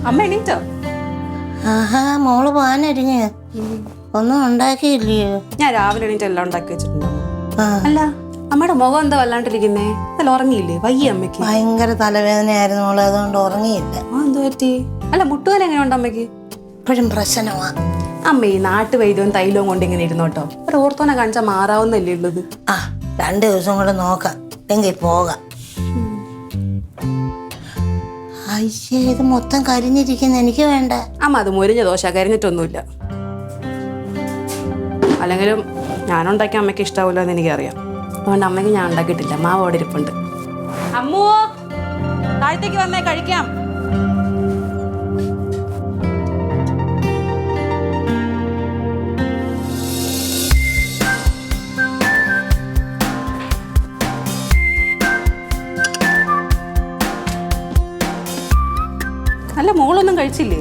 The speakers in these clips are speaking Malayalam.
അമ്മ എണീറ്റോ? ആഹാ, മോള് പോകാനൊരുങ്ങ. ഒന്നും ഉണ്ടാക്കിയില്ലയോ? ഞാൻ രാവിലെ എണീറ്റ് എല്ലാം ഉണ്ടാക്കി വെച്ചിട്ടുണ്ടോ? അല്ല, അമ്മയുടെ മുഖം എന്താ വല്ലാണ്ടിരിക്കുന്നേ? അല്ല, ഉറങ്ങിയില്ലേ? വയ്യ അമ്മയ്ക്ക്? ഭയങ്കര തലവേദനയായിരുന്നു മോളെ, അതുകൊണ്ട് ഉറങ്ങിയില്ല. എന്ത് പറ്റി? അല്ല, മുട്ടുവേദന എങ്ങനെയുണ്ട് അമ്മയ്ക്ക്? ഇപ്പോഴും പ്രശ്നമാ. അമ്മ ഈ നാട്ടുവൈദ്യവും തൈലവും കൊണ്ട് ഇങ്ങനെ ഇരുന്നോട്ടോ. ഒരു ഓർത്തോനെ കാണിച്ചാൽ മാറാവുന്നല്ലേ ഉള്ളത്. 2 ദിവസം കൂടെ നോക്കാം, എങ്കിൽ പോകാം. അയ്യേ, ഇത് മൊത്തം കരിഞ്ഞിരിക്കുന്ന, എനിക്ക് വേണ്ട. അമ്മ അത് മുരിഞ്ഞ ദോശ, കരിഞ്ഞിട്ടൊന്നുമില്ല. അല്ലെങ്കിലും ഞാനുണ്ടാക്കിയ അമ്മയ്ക്ക് ഇഷ്ടാവില്ല എന്ന് എനിക്കറിയാം. അതുകൊണ്ട് അമ്മയ്ക്ക് ഞാൻ ഉണ്ടാക്കിയിട്ടില്ല. മാവ് അവിടെ ഇരിപ്പുണ്ട്. അമ്മോ, താഴത്തേക്ക് വന്നേ, കഴിക്കാം. അല്ല, മോളൊന്നും കഴിച്ചില്ലേ?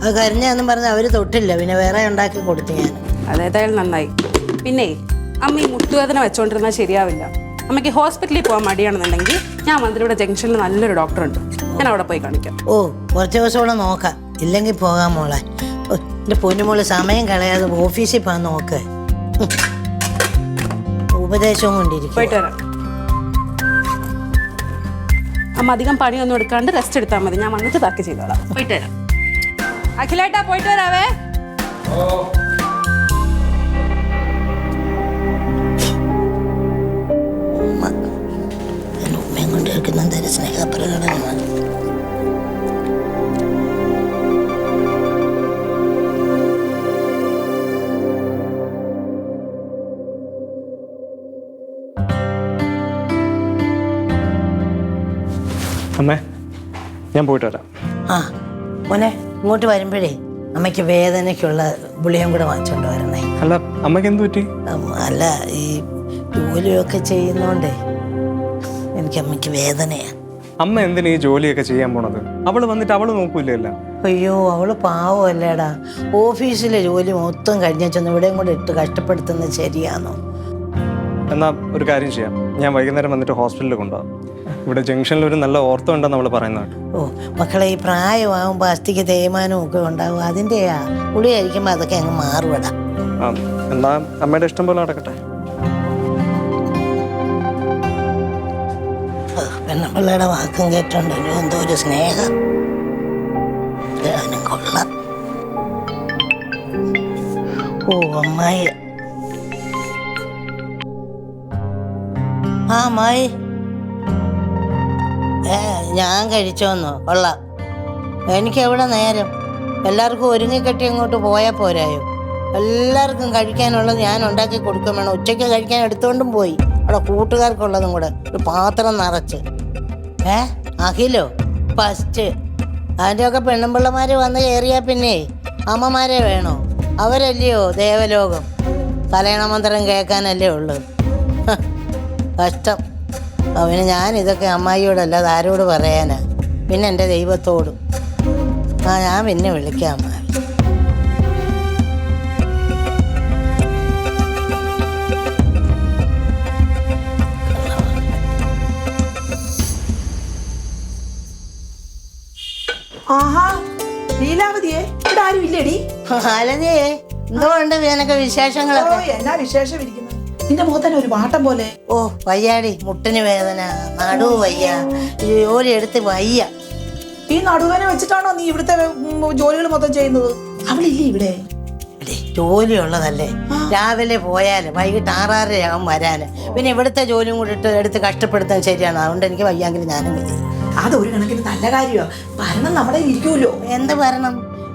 അത് കരിഞ്ഞെന്നും പറഞ്ഞ് അവര് തൊട്ടില്ല, പിന്നെ വേറെ ഉണ്ടാക്കി കൊടുത്തു ഞാൻ. അതേതായാലും നന്നായി. പിന്നെ അമ്മ ഈ മുട്ടുവേദന വെച്ചോണ്ടിരുന്നാൽ ശരിയാവില്ല. അമ്മയ്ക്ക് ഹോസ്പിറ്റലിൽ പോകാൻ മടിയാണെന്നുണ്ടെങ്കിൽ ഞാൻ വന്നിട്ട് ഇവിടെ ജംഗ്ഷനിൽ നല്ലൊരു ഡോക്ടറുണ്ട്, ഞാൻ അവിടെ പോയി കാണിക്കാം. കുറച്ച് ദിവസം കൂടെ നോക്കാം, ഇല്ലെങ്കിൽ പോകാൻ മോളെ. എൻ്റെ പൊന്നുമോള് സമയം കളയാതെ ഓഫീസിൽ പോകാൻ നോക്ക്. ഉപദേശവും കൊണ്ടിരിക്കും. പോയിട്ട് വരാം. അമ്മ അധികം പണിയൊന്നും എടുക്കാണ്ട് റെസ്റ്റ് എടുത്താൽ മതി. ഞാൻ വന്നിട്ട് ബാക്കി ചെയ്തോളാം. പോയിട്ട് വരാം. അഖിലേട്ടാ, പോയിട്ട് വരാവേ. ഉമ്മയും കൊണ്ടിരിക്കുന്ന എന്തായാലും സ്നേഹപ്രകടനമാണ്. അമ്മേ, ഞാൻ പോയിട്ട് വരാം. മോനെ, ഇങ്ങോട്ട് വരുമ്പോഴേ അമ്മയ്ക്ക് വേദനയ്ക്കുള്ള ഗുളികയും കൂടെ വാങ്ങിച്ചോണ്ട് വരണേ. അല്ല, അമ്മയ്ക്ക് എന്ത് പറ്റി? അല്ല, ഈ ജോലിയൊക്കെ ചെയ്യുന്നോണ്ടേ എനിക്ക് അമ്മയ്ക്ക് വേദനയാ. അമ്മ എന്തിനാ ഈ ജോലിയൊക്കെ ചെയ്യാൻ പോണത്? അവള് വന്നിട്ട് അവള് നോക്കൂലല്ല. അയ്യോ, അവള് പാവമല്ലേടാ. ഓഫീസിലെ ജോലി മൊത്തം കഴിഞ്ഞ ചെന്ന് ഇവിടെയും കൂടെ ഇട്ട് കഷ്ടപ്പെടുത്തുന്നത് ശരിയാണോ? എന്നാ ഒരു കാര്യം ചെയ്യാം, ഞാൻ വൈകുന്നേരം വന്നിട്ട് ഹോസ്പിറ്റലിൽ കൊണ്ടുപോകാം. ഇവിടെ ജംഗ്ഷനിൽ ഒരു നല്ല ഓർത്തോ ഉണ്ടെന്ന് അവള് പറയുന്നത്. മക്കളെ, ഈ പ്രായമാകുമ്പോൾ അസ്ഥിക്ക് തേയ്മാനവും ഒക്കെ ഉണ്ടാവും. അതിൻ്റെയാ ഗുളിക കഴിക്കുമ്പോൾ അതൊക്കെ അങ്ങ് മാറുവിടാം. എന്നാ അമ്മയുടെ ഇഷ്ടം പോലെ നടക്കട്ടെ. പെണ്ണപ്പിള്ളയുടെ വാക്കും കേട്ടോണ്ടല്ലോ എന്തോ ഒരു സ്നേഹം. ഞാനും കൊള്ളാം. അമ്മായി. അമ്മായി, ഞാൻ കഴിച്ചോന്നോ? കൊള്ളാം. എനിക്കെവിടെ നേരം? എല്ലാവർക്കും ഒരുങ്ങിക്കെട്ടി അങ്ങോട്ട് പോയാൽ പോരായോ? എല്ലാവർക്കും കഴിക്കാനുള്ളത് ഞാൻ ഉണ്ടാക്കി കൊടുക്കാൻ വേണം. ഉച്ചയ്ക്ക് കഴിക്കാൻ എടുത്തുകൊണ്ടും പോയി. അവിടെ കൂട്ടുകാർക്കുള്ളതും കൂടെ ഒരു പാത്രം നിറച്ച്. അഖിലോ ഫസ്റ്റ്. അതിൻ്റെയൊക്കെ പെണ്ണുമ്പിള്ളമാർ വന്ന് കയറിയാൽ പിന്നെ അമ്മമാരെ വേണോ? അവരല്ലയോ ദേവലോകം. കല്യാണമന്ത്രം കേൾക്കാനല്ലേ ഉള്ളു. കഷ്ടം. അവന് ഞാൻ ഇതൊക്കെ അമ്മായിയോടല്ലാതെ ആരോട് പറയാനാ? പിന്നെ എൻ്റെ ദൈവത്തോടും. ഞാൻ പിന്നെ വിളിക്കാം അമ്മ. ലീലാവതിയെ, ഇവിടെ ആരും ഇല്ലേടി? അലതിയേ, എന്തുകൊണ്ട് നിനക്ക് വിശേഷങ്ങളൊക്കെ? എന്നാ വിശേഷം ഇരിക്കുന്നു? നിന്റെ മുഖത്തന്നെ ഒരു വാട്ടം പോലെ. വയ്യാടി, മുട്ടിന് വേദന, നടുവ് വയ്യ, ജോലി എടുത്ത് വയ്യ. ഈ നടുവേന വെച്ചിട്ടാണോ നീ ഇവിടുത്തെ ജോലികൾ മൊത്തം ചെയ്യുന്നത്? അവളില്ലേ ഇവിടെ? ജോലി ഉള്ളതല്ലേ, രാവിലെ പോയാല് വൈകിട്ട് 6:30 വരാന്. പിന്നെ ഇവിടുത്തെ ജോലിയും കൂടി എടുത്ത് കഷ്ടപ്പെടുത്താൻ ശരിയാണ്. അതുകൊണ്ട് എനിക്ക് വയ്യാങ്കിൽ ഞാനും വരും. അതൊരു കണക്കിന് നല്ല കാര്യമാണ്. ഭരണം നമ്മുടെ ഇരിക്കുമല്ലോ. എന്ത് ഭരണം?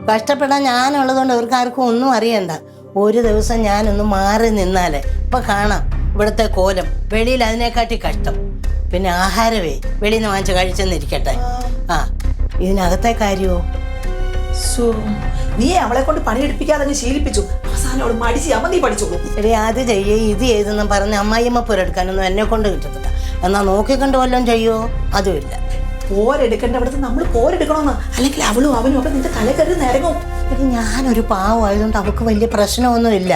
കഷ്ടപ്പെടാൻ ഞാനുള്ളതുകൊണ്ട് ഇവർക്കാർക്കും ഒന്നും അറിയണ്ട. ഒരു ദിവസം ഞാനൊന്ന് മാറി നിന്നാലേ ഇപ്പൊ കാണാം ഇവിടുത്തെ കോലം. വെളിയിൽ അതിനെക്കാട്ടി കഷ്ടം. പിന്നെ ആഹാരമേ വെളിയിൽ നിന്ന് വാങ്ങിച്ച് കഴിച്ചെന്നിരിക്കട്ടെ. ഇതിനകത്തെ കാര്യമോ? നീ അവളെ കൊണ്ട് പണിയെടുപ്പിക്കാതെ ശീലിപ്പിച്ചു. അവസാനം അവൾ മടിച്ച് അമ്മ നീ പഠിച്ചോളൂ. എടി, അത് ചെയ്യേ ഇത് ചെയ്തെന്നും പറഞ്ഞ് അമ്മായിയമ്മ പോരെടുക്കാനൊന്നും എന്നെ കൊണ്ട് കിട്ടത്തില്ല. എന്നാ നോക്കിക്കണ്ട് വല്ലതും ചെയ്യോ? അതുമില്ല. പോരെടുക്കേണ്ട അവിടുത്തെ നമ്മൾ പോരെടുക്കണമെന്ന്. അല്ലെങ്കിൽ അവളും അവനും ഒക്കെ നിന്റെ തല കയറി നിരങ്ങും. ഞാനൊരു പാവമായതുകൊണ്ട് അവൾക്ക് വലിയ പ്രശ്നമൊന്നുമില്ല.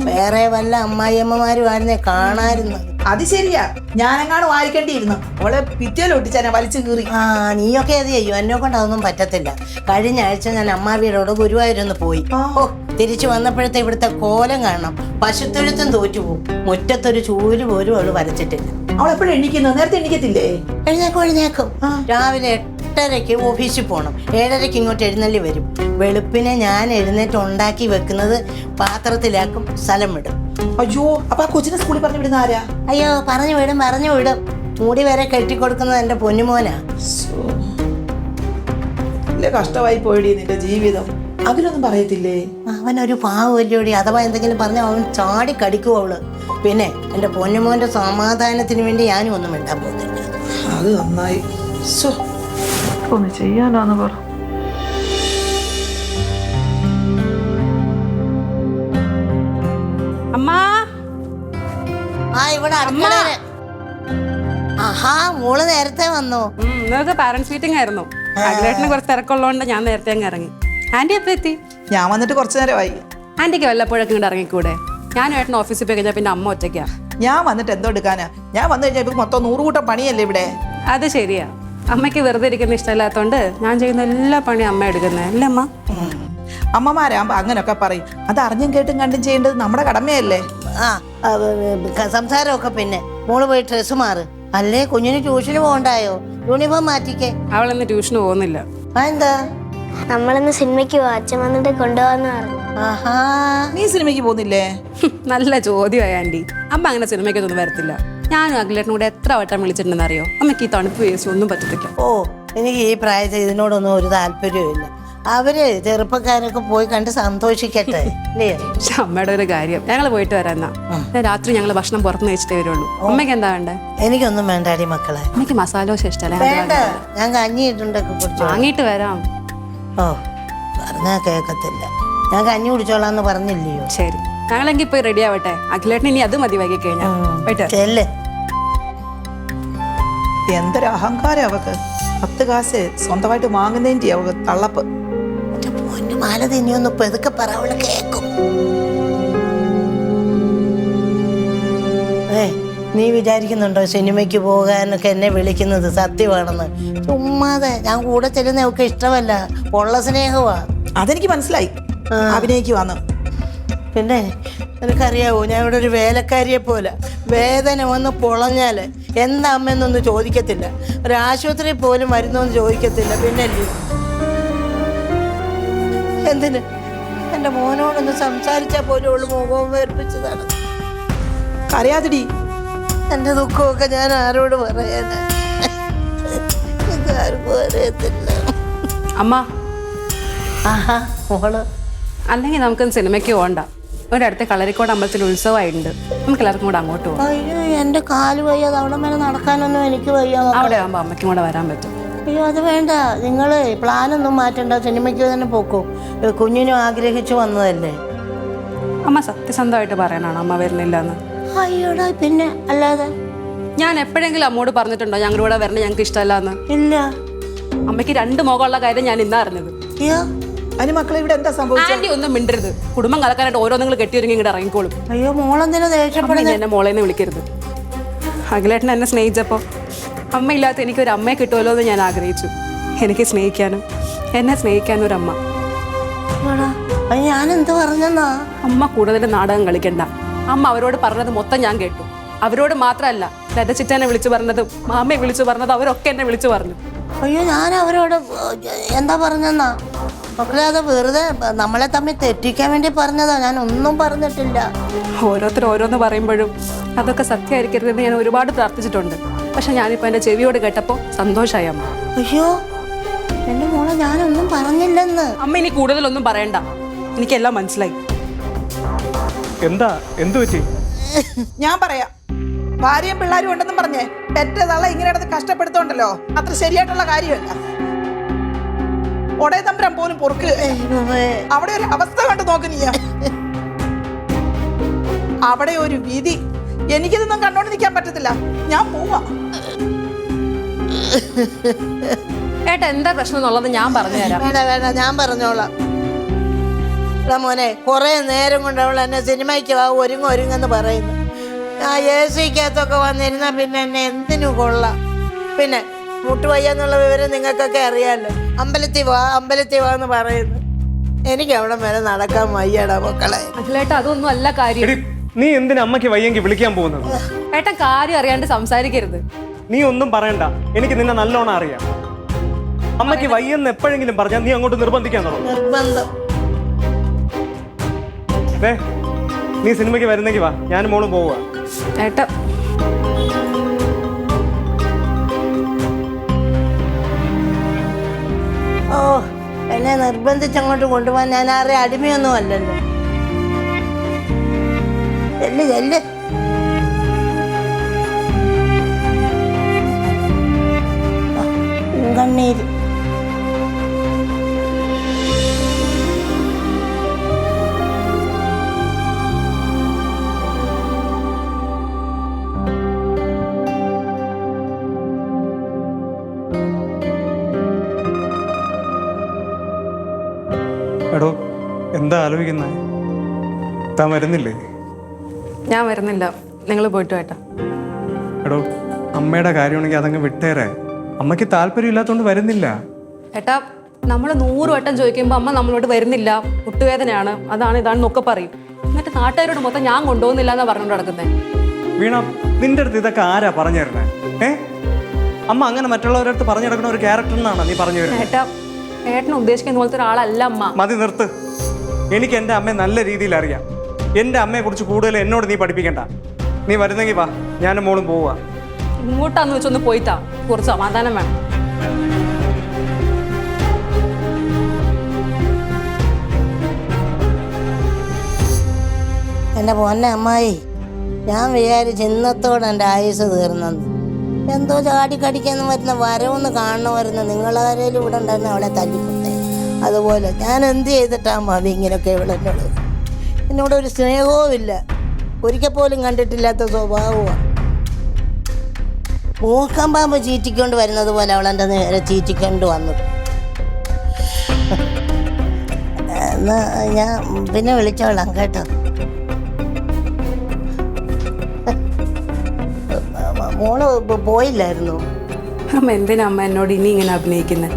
വേറെ വല്ല അമ്മായിയമ്മമാരും ആയിരുന്നേ കാണായിരുന്നു. അത് ശരിയാ, ഞാനെങ്ങാണ് വായിക്കേണ്ടിയിരുന്നു. അവളെ ഭിത്തിയിലൊട്ടിച്ചാനെ വലിച്ചു കീറി. ആ നീയൊക്കെ അത് ചെയ്യും, എന്നെ കൊണ്ട് അതൊന്നും പറ്റത്തില്ല. കഴിഞ്ഞ ആഴ്ച ഞാൻ അമ്മാവിയോട് ഗുരുവായൂരൊന്ന് പോയി. ഓ തിരിച്ചു വന്നപ്പോഴത്തെ ഇവിടുത്തെ കോലം കാണണം. പശുത്തൊഴുത്തും തോറ്റുപോകും. മുറ്റത്തൊരു ചൂല് പോലും അവള് വരച്ചിട്ടില്ല. അവളെപ്പോഴും എണീക്കുന്നത്? നേരത്തെ എണീക്കത്തില്ലേ? എഴുന്നേക്കും. രാവിലെ 8:30 ഓഫീസിൽ പോകണം. 7:30 ഇങ്ങോട്ട് എഴുന്നള്ളി വരും. വെളുപ്പിനെ ഞാൻ എഴുന്നേറ്റ് ഉണ്ടാക്കി വെക്കുന്നത് പാത്രത്തിലാക്കും, സ്ഥലം വിടും. അയ്യോ, അപ്പൊ ആ കൊച്ചിനെ സ്കൂളിൽ പറഞ്ഞു വിടുന്ന ആരാ? അയ്യോ പറഞ്ഞു വിടും. മൂടി വരെ കെട്ടിക്കൊടുക്കുന്നത് എൻ്റെ പൊന്നുമോനാ. കഷ്ടമായി പോയിടി നിന്റെ ജീവിതം. അതിലൊന്നും പറയത്തില്ലേ? അവനൊരു പാവല്ലോടി. അഥവാ എന്തെങ്കിലും പറഞ്ഞാൽ അവൻ ചാടി കടിക്കും അവള്. പിന്നെ എൻ്റെ പൊന്നുമോൻ്റെ സമാധാനത്തിന് വേണ്ടി ഞാനും ഒന്നും മിണ്ടാൻ പോകുന്നില്ല. അത് നന്നായി. ഒന്ന് ചെയ്യാനാന്ന് പറ. അമ്മ ഇവിടെ അടുക്കളയില്. ആഹാ മോള് നേരത്തെ വന്നോ? ഇന്നത്തെ പാരന്റ്സ് മീറ്റിംഗ് ആയിരുന്നു. അഖിലേട്ടന് കുറച്ച് തിരക്കുള്ളതുകൊണ്ട് ഞാൻ നേരത്തെ അങ്ങ് ഇറങ്ങി. ആന്റി എപ്പോ എത്തി? ഞാൻ വന്നിട്ട് കുറച്ചു നേരമായി. ആന്റിക്ക് വല്ലപ്പോഴൊക്കെ ഇങ്ങോട്ട് ഇറങ്ങിക്കൂടെ? ഞാനും ഏട്ടൻ ഓഫീസിൽ പോയി കഴിഞ്ഞാൽ പിന്നെ അമ്മ ഒറ്റയ്ക്കാ. ഞാൻ വന്നിട്ട് എന്തോ എടുക്കാനാ? ഞാൻ വന്നു കഴിഞ്ഞാൽ ഇപ്പൊ മൊത്തം 100 കൂട്ടം പണിയല്ലേ ഇവിടെ. അത് ശരിയാ. അമ്മയ്ക്ക് വെറുതെ ഇരിക്കുന്ന ഇഷ്ടമില്ലാത്തതുകൊണ്ട് ഞാൻ ചെയ്യുന്ന എല്ലാ പണിയും അമ്മ എടുക്കുന്നത് അല്ലേ അമ്മ? അമ്മമാരാകുമ്പോ അങ്ങനൊക്കെ പറയും. അത് അറിഞ്ഞും കേട്ടും കണ്ടും ചെയ്യേണ്ടത് നമ്മുടെ കടമയല്ലേ. സംസാരമൊക്കെ പിന്നെ. മോള് പോയി ഡ്രസ്സ് മാറ്. അല്ലേ കുഞ്ഞിന് ട്യൂഷന് പോകണ്ടായോ? യൂണിഫോം മാറ്റിക്കേ. അവളിന്ന് ട്യൂഷന് പോകുന്നില്ല. എന്താ? നമ്മളിന്ന് സിനിമയ്ക്ക് പോവാ, അച്ഛൻ വന്നിട്ട് കൊണ്ടുപോകാന്ന് പറഞ്ഞു. ആഹാ നീ സിനിമയ്ക്ക് പോകുന്നില്ലേ? നല്ല ചോദ്യമായി ആന്റി. അമ്മ അങ്ങനെ സിനിമയ്ക്കൊന്നും വരത്തില്ല. ഞാനും അഖിലേട്ടനും കൂടെ എത്ര വട്ടം വിളിച്ചിട്ടുണ്ടെന്ന് അറിയോ? അമ്മയ്ക്ക് ഈ തണുപ്പ് വേസ്റ്റ് ഒന്നും പറ്റത്തില്ല. ഓ എനിക്ക് ഈ പ്രായത്തിൽ ഇതിനോടൊന്നും ഒരു താല്പര്യമില്ല. അവര് ചെറുപ്പക്കാരൊക്കെ പോയി കണ്ട് സന്തോഷിക്കട്ടെ. പക്ഷെ അമ്മയുടെ ഒരു കാര്യം, ഞങ്ങൾ പോയിട്ട് വരാന്നാ. രാത്രി ഞങ്ങൾ ഭക്ഷണം പുറത്തുനിന്ന് വെച്ചിട്ടേ വരുള്ളൂ. അമ്മയ്ക്ക് എന്താ വേണ്ടേ? എനിക്കൊന്നും വേണ്ടാടി മക്കളെ. അമ്മയ്ക്ക് മസാല ദോശ ഇഷ്ടമല്ലേ? വേണ്ട, ഞാൻ കഞ്ഞിട്ടുണ്ടൊക്കെ കുടിച്ചോ. വാങ്ങിയിട്ട് വരാം. ഓ പറഞ്ഞാ കേക്കത്തില്ല. ഞാൻ കഞ്ഞി കുടിച്ചോളാന്ന് പറഞ്ഞില്ലയോ? ശരി, ഞങ്ങളെങ്കിൽ പോയി റെഡി ആവട്ടെ. അഖിലേട്ടൻ ഇനി അത് മതി വൈകി കഴിഞ്ഞാൽ. പോയിട്ട് ചെല്ല്. എന്തൊരു അഹങ്കാരം അവക്ക്. 10 കാശ് സ്വന്തമായിട്ട് വാങ്ങുന്നതിന്റെ അവക്ക് തള്ളപ്പ്. പൊന്നു മാലതി, ഇനിയൊന്ന് പെതുക്കെ പറ, അവള് കേക്കും. നീ വിചാരിക്കുന്നുണ്ടോ സിനിമയ്ക്ക് പോകാനൊക്കെ എന്നെ വിളിക്കുന്നത് സത്യമാണെന്ന്? ചുമ്മാതെ. ഞാൻ കൂടെ ചെല്ലുന്നതൊക്കെ ഇഷ്ടമല്ല, ഉള്ള സ്നേഹമാ. അതെനിക്ക് മനസ്സിലായി. അഭിനയിക്കുവാന്ന്. പിന്നെ നിനക്കറിയാവോ, ഞാൻ ഇവിടെ ഒരു വേലക്കാരിയെ പോലെ വേദന വന്ന് പൊളഞ്ഞാല് എന്താ അമ്മയെന്നൊന്നും ചോദിക്കത്തില്ല. ഒരു ആശുപത്രിയിൽ പോലും വരുന്നോന്ന് ചോദിക്കത്തില്ല. പിന്നെ എന്തിന് എൻ്റെ മോനോടൊന്ന് സംസാരിച്ചാൽ പോലും ഉള്ളു മുഖം വേർപ്പിച്ചതാണ്. കരയാതിടി. എൻ്റെ ദുഃഖമൊക്കെ ഞാൻ ആരോട് പറയാനാ? ആർക്കും അറിയത്തില്ല. അമ്മ, ആഹാ മോള്. അല്ലെങ്കിൽ നമുക്കൊന്ന് സിനിമയ്ക്ക് പോകണ്ട. ഇവിടെ അടുത്ത കളരിക്കോട് അമ്പലത്തിൽ ഉത്സവമായിട്ടുണ്ട്. നമുക്ക് എല്ലാവർക്കും കൂടെ അങ്ങോട്ട് പോകാം. അയ്യോ എൻ്റെ കാല് വയ്യാതെ അവിടെ മേലെ നടക്കാനൊന്നും എനിക്ക് വയ്യ. അവിടെ ആകുമ്പോൾ അമ്മയ്ക്കും കൂടെ വരാൻ പറ്റും. അയ്യോ അത് വേണ്ട, നിങ്ങൾ പ്ലാനൊന്നും മാറ്റണ്ട, സിനിമയ്ക്ക് തന്നെ പോക്കോ. കുഞ്ഞിനും ആഗ്രഹിച്ചു വന്നതല്ലേ. അമ്മ സത്യസന്ധമായിട്ട് പറയാനാണ് അമ്മ വരുന്നില്ല എന്ന്? അയ്യോടാ പിന്നെ അല്ലാതെ. ഞാൻ എപ്പോഴെങ്കിലും അമ്മോട് പറഞ്ഞിട്ടുണ്ടോ ഞങ്ങളുടെ കൂടെ വരണേ ഞങ്ങൾക്ക് ഇഷ്ടമല്ല എന്ന്? ഇല്ല. അമ്മയ്ക്ക് 2 മുഖമുള്ള കാര്യം ഞാൻ ഇന്നാ അറിഞ്ഞത്. അയ്യോ അതിന് മക്കളെ ഇവിടെ എന്താ സംഭവിച്ചത്? ആന്റി ഒന്നും മിണ്ടരുത്. കുടുംബം കലക്കാനായിട്ട് ഓരോ നിങ്ങൾ കെട്ടിയൊരുങ്ങി ഇങ്ങോട്ട് ഇറങ്ങിക്കോളും. അയ്യോ മോളെന്തിനാ ദേഷ്യപ്പെടുന്നത്? എന്നെ മോളേന്ന് വിളിക്കരുത്. അഖിലേട്ടൻ എന്നെ സ്നേഹിച്ചപ്പോൾ അമ്മയില്ലാത്ത എനിക്കൊരു അമ്മയെ കിട്ടുമല്ലോ എന്ന് ഞാൻ ആഗ്രഹിച്ചു. എനിക്ക് സ്നേഹിക്കാനും എന്നെ സ്നേഹിക്കാനും ഒരു അമ്മ. ഞാൻ എന്ത് പറഞ്ഞെന്നാ? അമ്മ കൂടുതൽ നാടകം കളിക്കണ്ട. അമ്മ അവരോട് പറഞ്ഞത് മൊത്തം ഞാൻ കേട്ടു. അവരോട് മാത്രമല്ല, ലതച്ചിറ്റനെ വിളിച്ചു പറഞ്ഞതും മാമയെ വിളിച്ചു പറഞ്ഞതും അവരൊക്കെ എന്നെ വിളിച്ചു പറഞ്ഞു. അയ്യോ ഞാൻ അവരോട് എന്താ പറഞ്ഞെന്നാ? മക്കളെ അത് വെറുതെ നമ്മളെ തമ്മിൽ തെറ്റിക്കാൻ വേണ്ടി പറഞ്ഞതാ, ഞാൻ ഒന്നും പറഞ്ഞിട്ടില്ല. ഓരോരുത്തർ ഓരോന്ന് പറയുമ്പോഴും അതൊക്കെ സത്യമായിരിക്കരുതെന്ന് ഞാൻ ഒരുപാട് പ്രാർത്ഥിച്ചിട്ടുണ്ട്. പക്ഷെ ഞാനിപ്പോൾ എൻ്റെ ചെവിയോട് കേട്ടപ്പോൾ സന്തോഷമായി അമ്മ. അയ്യോ എൻ്റെ മോളെ ഞാനൊന്നും പറഞ്ഞില്ലെന്ന്. അമ്മ ഇനി കൂടുതലൊന്നും പറയണ്ട, എനിക്കെല്ലാം മനസ്സിലായി. എന്താ എന്തു പറ്റി? ഞാൻ പറയാം. ഭാര്യയും പിള്ളേരും ഉണ്ടെന്നും പറഞ്ഞേ പെറ്റ തള്ള ഇങ്ങനെ അടുത്ത് കഷ്ടപ്പെടുത്തോണ്ടല്ലോ, അത്ര ശരിയായിട്ടുള്ള കാര്യമല്ല. ഒടേ തമ്പുരാൻ പോലും പൊറുക്ക്. അവിടെ ഒരു അവസ്ഥ കണ്ടു നോക്ക് നീ. അവിടെ ഒരു വിധി. എനിക്കിതൊന്നും കണ്ടോണ്ട് നിൽക്കാൻ പറ്റത്തില്ല. ഞാൻ പോവാ. ഏട്ടാ എന്താ പ്രശ്നം എന്നുള്ളത് ഞാൻ പറഞ്ഞുതരാം. വേണ്ട വേണ്ട, ഞാൻ പറഞ്ഞോളാം. മോനെ കുറെ നേരം കൊണ്ട് അവൾ എന്നെ സിനിമയ്ക്ക് ഒരുങ്ങെന്ന് പറയുന്നു. ആ AC-ക്കകത്തൊക്കെ വന്നിരുന്ന പിന്നെ എന്നെ എന്തിനു കൊള്ളാം. പിന്നെ മുട്ടുവയ്യെന്നുള്ള വിവരം നിങ്ങൾക്കൊക്കെ അറിയാമല്ലോ. അമ്പലത്തിൽ വാ എന്ന് പറയുന്നു. എനിക്ക് അവിടെ വരെ നടക്കാൻ വയ്യടാ മക്കളെ. അഖിലേട്ടാ അതൊന്നും അല്ല കാര്യം. എടി, നീ എന്തിനാ അമ്മയ്ക്ക് വയ്യെങ്കിൽ വിളിക്കാൻ പോകുന്നത്? ഏട്ടൻ കാര്യം അറിയാണ്ട് സംസാരിക്കരുത്. നീ ഒന്നും പറയണ്ട, എനിക്ക് നിന്നെ നല്ലോണം അറിയാം. അമ്മയ്ക്ക് വയ്യെന്ന് എപ്പോഴെങ്കിലും പറഞ്ഞാൽ നീ അങ്ങോട്ട് നിർബന്ധിക്കാൻ തുടങ്ങും. നിർബന്ധം. നീ സിനിമയ്ക്ക് വരുന്നെങ്കിൽ വാ, ഞാനും മോളും പോവുക. ഏട്ടാ ഓ, എന്നെ നിർബന്ധിച്ചങ്ങോട്ട് കൊണ്ടുപോകാൻ ഞാൻ ആരെയും അടിമയൊന്നും അല്ലല്ലോ. ചെല്ല് കണ്ണീര്. എടോ, എന്താ ആലോചിക്കുന്നത്? താൻ വരുന്നില്ലേ? ഞാൻ വരുന്നില്ല, നിങ്ങൾ പോയിട്ട് ഏട്ടാ. എടോ, അമ്മയുടെ കാര്യമാണെങ്കിൽ അതങ്ങ് വിട്ടേരെ. അമ്മയ്ക്ക് താല്പര്യമില്ലാത്തതുകൊണ്ട് വരുന്നില്ല. ഏട്ടാ, നമ്മൾ 100 വട്ടം ചോദിക്കുമ്പോൾ അമ്മ നമ്മളോട് വരുന്നില്ല, മുട്ടുവേദനയാണ്, അതാണ് ഇതാണെന്നൊക്കെ പറയും. എന്നിട്ട് നാട്ടുകാരോട് മൊത്തം ഞാൻ കൊണ്ടുപോകുന്നില്ല എന്നാ പറഞ്ഞുകൊണ്ട് നടക്കുന്നത്. വീണ, നിന്റെ അടുത്ത് ഇതൊക്കെ ആരാ പറഞ്ഞു തരണേ? അമ്മ അങ്ങനെ മറ്റുള്ളവരുടെ അടുത്ത് പറഞ്ഞു നടക്കുന്ന ഒരു ക്യാരക്ടർ എന്നാണ് നീ പറഞ്ഞു വരുന്നത്. ഏട്ടാ, ഏട്ടനെ ഉദ്ദേശിക്കുന്ന പോലത്തെ ഒരാളല്ല അമ്മ. മതി, നിർത്ത്. എനിക്ക് എൻ്റെ അമ്മയെ നല്ല രീതിയിൽ അറിയാം. എൻ്റെ അമ്മയെ കുറിച്ച് കൂടുതൽ എന്നോട് നീ പഠിപ്പിക്കണ്ട. നീ വരുന്നെങ്കിൽ വാ, ഞാനും മോളും പോവുക. ഇങ്ങോട്ടാന്ന് വെച്ചൊന്ന് പോയിത്താ, കുറച്ച് സമാധാനം വേണം. എൻ്റെ പൊന്നെ അമ്മായി, ഞാൻ വിചാരിച്ച് ഇന്നത്തോടെ എൻ്റെ ആയുസ് തീർന്നെന്ന്. എന്തോ ചാടിക്കടിക്കാന്ന് വരുന്ന വരവൊന്ന് കാണണമായിരുന്നു. നിങ്ങളാരേലും ഇവിടെ ഉണ്ടായിരുന്നു അവളെ തല്ലിക്കൊണ്ടേ. അതുപോലെ ഞാൻ എന്ത് ചെയ്തിട്ടാ മതി ഇങ്ങനെയൊക്കെ ഇവിടെ എന്നോടൊരു സ്നേഹവും ഇല്ല. ഒരിക്കൽ പോലും കണ്ടിട്ടില്ലാത്ത സ്വഭാവമാണ്. മൂക്കം പാമ്പ് ചീറ്റിക്കൊണ്ട് വരുന്നത് പോലെ അവളെൻ്റെ നേരെ ചീറ്റിക്കൊണ്ട് വന്നു. എന്നാ ഞാൻ പിന്നെ വിളിച്ചോളാം കേട്ടോ. മോള് പോയില്ലായിരുന്നു? അമ്മ എന്തിനാ അമ്മ എന്നോട് ഇനി ഇങ്ങനെ അഭിനയിക്കുന്നത്?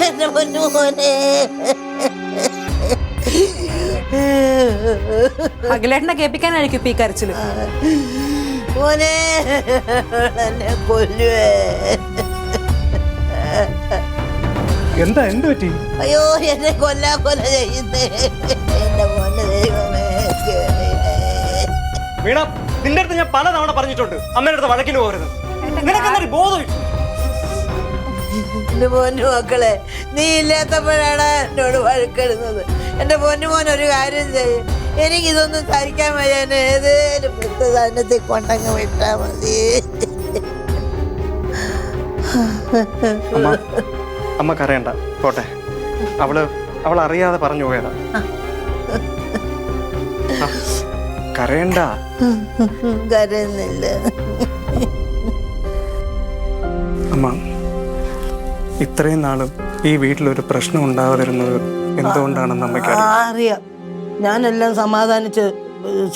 എന്റെ പൊന്നുമോനെ, അഖിലേട്ടനെ കേൾപ്പിക്കാനായിരിക്കും ഇപ്പൊ ഈ കരച്ചില്. മോനെ, എന്നെ കൊല്ലുവേ. എന്താ, എന്ത് പറ്റി? അയ്യോ, എന്നെ കൊല്ല ചെയ്യുന്നേ എന്റെ മോനെ. ദൈവമേ, വീണ, നിന്റെ അടുത്ത് ഞാൻ പലതവണ പറഞ്ഞിട്ടുണ്ട് അമ്മയുടെ അടുത്ത് വഴക്കിന് പോകരുത്. നിനക്കെന്തൊരു ബോധമില്ല? എന്റെ പൊന്നു മക്കളെ, നീ ഇല്ലാത്തപ്പോഴാണ് എന്നോട് വഴക്കെടുന്നത്. എന്റെ പൊന്നുമോൻ ഒരു കാര്യം ചെയ്യും, എനിക്കിതൊന്നും സഹിക്കാൻ വയ്യ. ഏതേലും വൃദ്ധസാധനത്തിൽ കൊണ്ടങ്ങ് വിട്ടാ മതി. അമ്മ കരയണ്ട, പോട്ടെ. അവൾ അറിയാതെ പറഞ്ഞു പോയതാ. കരയണ്ട. കരയുന്നില്ല. അമ്മ, ഇത്രയും നാളും ഈ വീട്ടിലൊരു പ്രശ്നം ഉണ്ടാവാതിരുന്നത് എന്തുകൊണ്ടാണെന്ന് അമ്മയ്ക്ക് അറിയാം. ഞാനെല്ലാം സമാധാനിച്ച്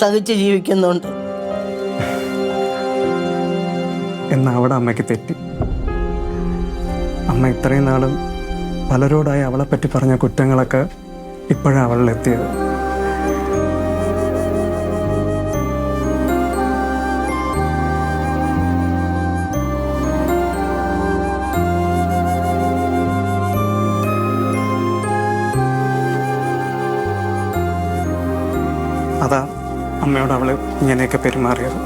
സഹിച്ച് ജീവിക്കുന്നുണ്ട്. എന്നാ അവിടെ അമ്മയ്ക്ക് തെറ്റി. അമ്മ ഇത്രയും നാളും പലരോടായി അവളെ പറ്റി പറഞ്ഞ കുറ്റങ്ങളൊക്കെ ഇപ്പോഴാണ് അവളിലെത്തിയത്. അതാ അമ്മയോട് അവള് ഇങ്ങനെയൊക്കെ പെരുമാറിയത്.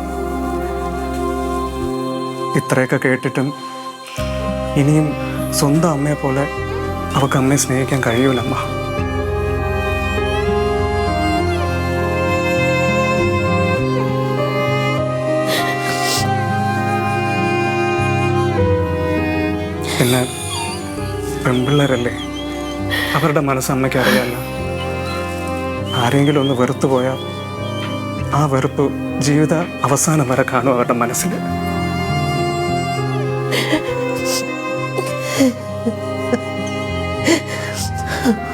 ഇത്രയൊക്കെ കേട്ടിട്ടും ഇനിയും സ്വന്തം അമ്മയെ പോലെ അവൾക്ക് അമ്മയെ സ്നേഹിക്കാൻ കഴിയൂലമ്മ. പിന്നെ പെൺപിള്ളേരല്ലേ, അവരുടെ മനസ്സ് അമ്മയ്ക്ക് അറിയാമല്ലോ. ആരെങ്കിലും ഒന്ന് വെറുത്തു പോയാൽ ആ വെറുപ്പ് ജീവിത അവസാനം വരെ കാണും അവരുടെ മനസ്സിൽ.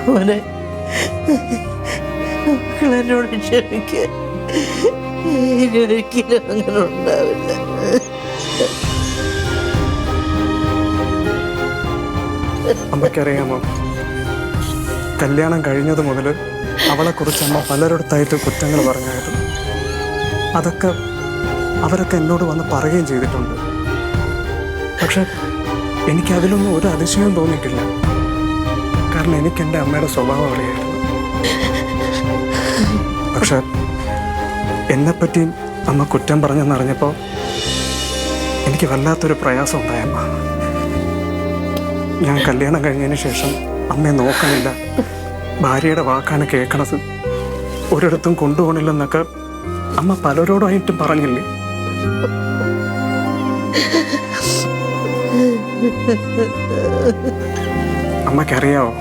മോനെ, മക്കളെന്നോട് ക്ഷമിക്കുക. ഇനി ഒരിക്കലും അങ്ങനെ ഉണ്ടാവില്ല. അമ്മയ്ക്കറിയാമോ, കല്യാണം കഴിഞ്ഞത് മുതൽ അവളെക്കുറിച്ച് അമ്മ പലരിടത്തായിട്ട് കുറ്റങ്ങൾ പറഞ്ഞായിരുന്നു. അതൊക്കെ അവരൊക്കെ എന്നോട് വന്ന് പറയുകയും ചെയ്തിട്ടുണ്ട്. പക്ഷെ എനിക്കതിലൊന്നും ഒരു അതിശയവും തോന്നിയിട്ടില്ല. കാരണം എനിക്ക് എൻ്റെ അമ്മയുടെ സ്വഭാവം അറിയായിരുന്നു. പക്ഷെ എന്നെപ്പറ്റിയും അമ്മ കുറ്റം പറഞ്ഞെന്നറിഞ്ഞപ്പോൾ എനിക്ക് വല്ലാത്തൊരു പ്രയാസം ഉണ്ടായമ്മ. ഞാൻ കല്യാണം കഴിഞ്ഞതിന് ശേഷം അമ്മയെ നോക്കണില്ല, ഭാര്യയുടെ വാക്കാണ് കേൾക്കണത്, ഒരിടത്തും കൊണ്ടുപോകണില്ലെന്നൊക്കെ അമ്മ പലരോടായിട്ടും പറഞ്ഞില്ലേ? അമ്മയ്ക്കറിയാവോ,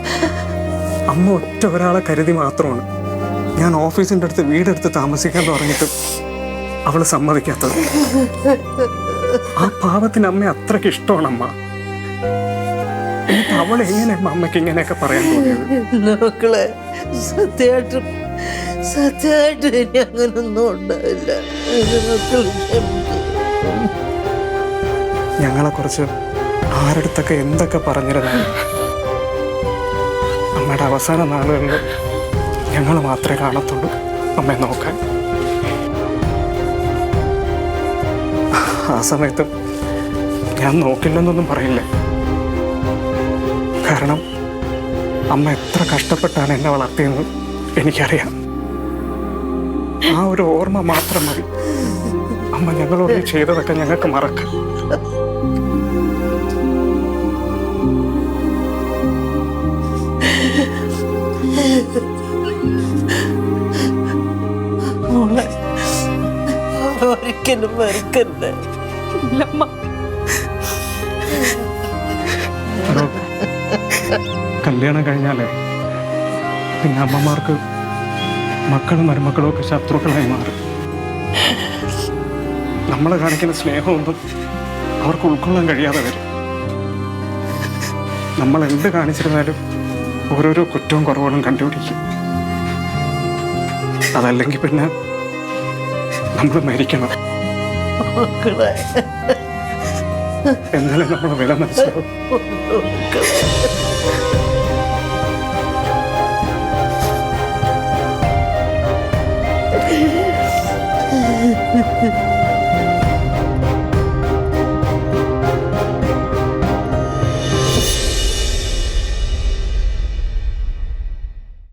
അമ്മ ഒറ്റ ഒരാളെ കരുതി മാത്രമാണ് ഞാൻ ഓഫീസിൻ്റെ അടുത്ത് വീടെടുത്ത് താമസിക്കാൻ പറഞ്ഞിട്ട് അവള് സമ്മതിക്കാത്തത്. ആ പാവത്തിന് അമ്മ അത്രയ്ക്ക് ഇഷ്ടമാണ് അമ്മ. എന്നിട്ട് അവൾ എങ്ങനെ അമ്മയ്ക്ക് ഇങ്ങനെയൊക്കെ പറയാൻ തോന്നിയത്? മക്കളെ, സത്യമായിട്ടും ഇനി അങ്ങനൊന്നും ഉണ്ടാവില്ല. മക്കൾ ഞങ്ങളെക്കുറിച്ച് ആരടുത്തൊക്കെ എന്തൊക്കെ പറഞ്ഞിരുന്നാലും അമ്മയുടെ അവസാന നാളുകളിൽ ഞങ്ങൾ മാത്രമേ കാണത്തുള്ളൂ അമ്മയെ നോക്കാൻ. ആ സമയത്ത് ഞാൻ നോക്കില്ലെന്നൊന്നും പറയില്ല. കാരണം അമ്മ എത്ര കഷ്ടപ്പെട്ടാണ് എന്നെ വളർത്തിയെന്ന് എനിക്കറിയാം. ആ ഒരു ഓർമ്മ മാത്രം മതി അമ്മ ഞങ്ങളോട് ചെയ്തതൊക്കെ ഞങ്ങൾക്ക് മറക്കാം. മോളെ, ഒരിക്കലും മറക്കരുത്. കല്യാണം കഴിഞ്ഞാലേ പിന്നെ അമ്മമാർക്ക് മക്കളും മരുമക്കളും ഒക്കെ ശത്രുക്കളായി മാറും. നമ്മൾ കാണിക്കുന്ന സ്നേഹമൊന്നും അവർക്ക് ഉൾക്കൊള്ളാൻ കഴിയാതെ വരും. നമ്മൾ എന്ത് കാണിച്ചിരുന്നാലും ഓരോരോ കുറ്റവും കുറവുകളും കണ്ടുപിടിക്കും. അതല്ലെങ്കിൽ പിന്നെ നമ്മൾ മരിക്കണം. എന്നാലും നമ്മൾ വില മനസ്സിലാവും.